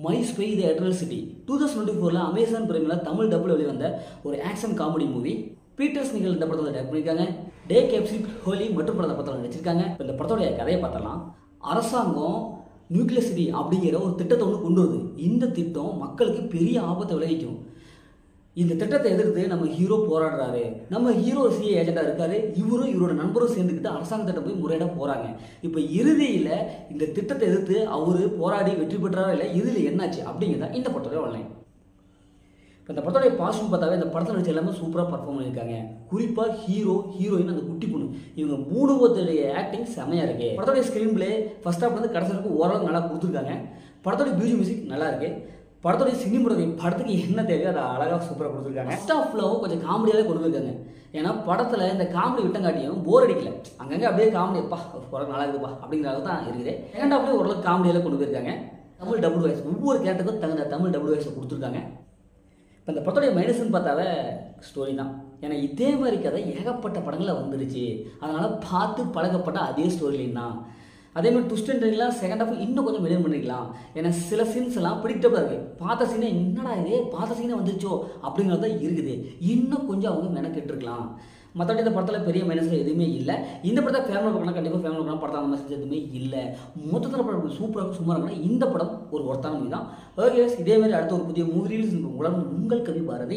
My spy the eternal city 2024 Amazon பிரைம்ல Tamil double வெளிவந்த ஒரு ஆக்ஷன் காமெடி மூவி. பீட்டர்ஸ் நிகழ் இந்த படத்தில் டைரக்ட் பண்ணியிருக்காங்க. டே கேப்சிப் ஹோலி மற்றும் படத்தில் நடிச்சிருக்காங்க. இந்த படத்தோடைய கதையை பார்த்தலாம். அரசாங்கம் நியூக்ளியர் சிட்டி அப்படிங்கிற ஒரு திட்டத்தை ஒன்று கொண்டு வருது. இந்த திட்டம் மக்களுக்கு பெரிய ஆபத்தை விளைவிக்கும். இந்த திட்டத்தை எதிர்த்து நம்ம ஹீரோ போராடுறாரு. நம்ம ஹீரோ சிஏ ஏஜென்டா இருக்காரு. இவரும் இவரோட நண்பரும் சேர்ந்துக்கிட்டு அரசாங்கத்திட்ட போய் முறையிட போறாங்க. இப்போ இறுதியில் இந்த திட்டத்தை எதிர்த்து அவரு போராடி வெற்றி பெற்றாரா இல்லை, இறுதியில் என்னாச்சு அப்படிங்கிறத இந்த படத்தோட ஆன்லைன். இப்போ இந்த படத்தோடைய பாசிட்டிவ் பார்த்தாவே இந்த படத்தில் நடிச்ச எல்லாமே சூப்பராக பர்ஃபார்ம் பண்ணியிருக்காங்க. குறிப்பாக ஹீரோ, ஹீரோயின், அந்த குட்டி பொண்ணு, இவங்க மூணு பேருடைய ஆக்டிங் செமையா இருக்கு. படத்தோடைய ஸ்கிரீன் பிளே ஃபர்ஸ்ட் ஹாஃப் வந்து கடைசி வரைக்கும் ஓரளவுக்கு நல்லா கொடுத்துருக்காங்க. படத்தோடைய மியூசிக் நல்லா இருக்கு. படத்தோடைய சினிமோகிராஃபி படத்துக்கு என்ன தேவையோ அதை அழகாக சூப்பராக கொடுத்துருக்காங்க. ஃபர்ஸ்ட் ஹாஃப்லவும் கொஞ்சம் காமெடியாகவே கொண்டு போயிருக்காங்க. ஏன்னா படத்தில் இந்த காமெடி விட்டங்காட்டியும் போர் அடிக்கல. அங்கங்கே அப்படியே காமெடி எப்பா படம் நல்லா இருக்குப்பா அப்படிங்கிற அளவுக்கு தான் இருக்குது. செகண்ட் ஹாஃப்லேயே ஓரளவுக்கு காமெடியாகவே கொண்டு போயிருக்காங்க. தமிழ் டபுள் வாய்ஸ், ஒவ்வொரு கேரக்டருக்கும் தகுந்த தமிழ் டபுள் வாய்ஸை கொடுத்துருக்காங்க. இப்போ இந்த படத்தோடைய மைனஸ்ன்னு பார்த்தாவே ஸ்டோரி தான். ஏன்னா இதே மாதிரி கதை ஏகப்பட்ட படங்களில் வந்துருச்சு. அதனால் பார்த்து பழகப்பட்ட அதே ஸ்டோரி லைன் தான். அதே மாதிரி ட்விஸ்ட் அண்ட் டர்ன்லாம் செகண்ட் ஹாஃப் இன்னும் கொஞ்சம் மெயின்டைன் பண்ணிக்கலாம். ஏன்னா சில சீன்ஸ் எல்லாம் ப்ரிடிக்டபிளாக இருக்குது. பார்த்த சீனே என்னடா இதே பார்த்த சீனே வந்துருச்சோ அப்படிங்கிறது தான் இருக்குது. இன்னும் கொஞ்சம் அவங்க மெனக்கெட்டுருக்கலாம். மற்றபடி இந்த படத்தில் பெரிய மைனஸில் எதுவுமே இல்லை. இந்த படத்தை ஃபேமிலி பார்க்கலாம், கண்டிப்பாக ஃபேமிலி பார்க்கலாம். படத்தை அந்த மெசேஜ் எதுவுமே இல்லை. மொத்தத்தில் படம் சூப்பராக சும்மா இருக்குன்னா இந்த படம் ஒரு ஒர்த்தான மூவி தான். ஓகே, இதே மாதிரி அடுத்த ஒரு புதிய மூவி ரிலீஸ் உங்களால் உங்கள் கவி பாரதி.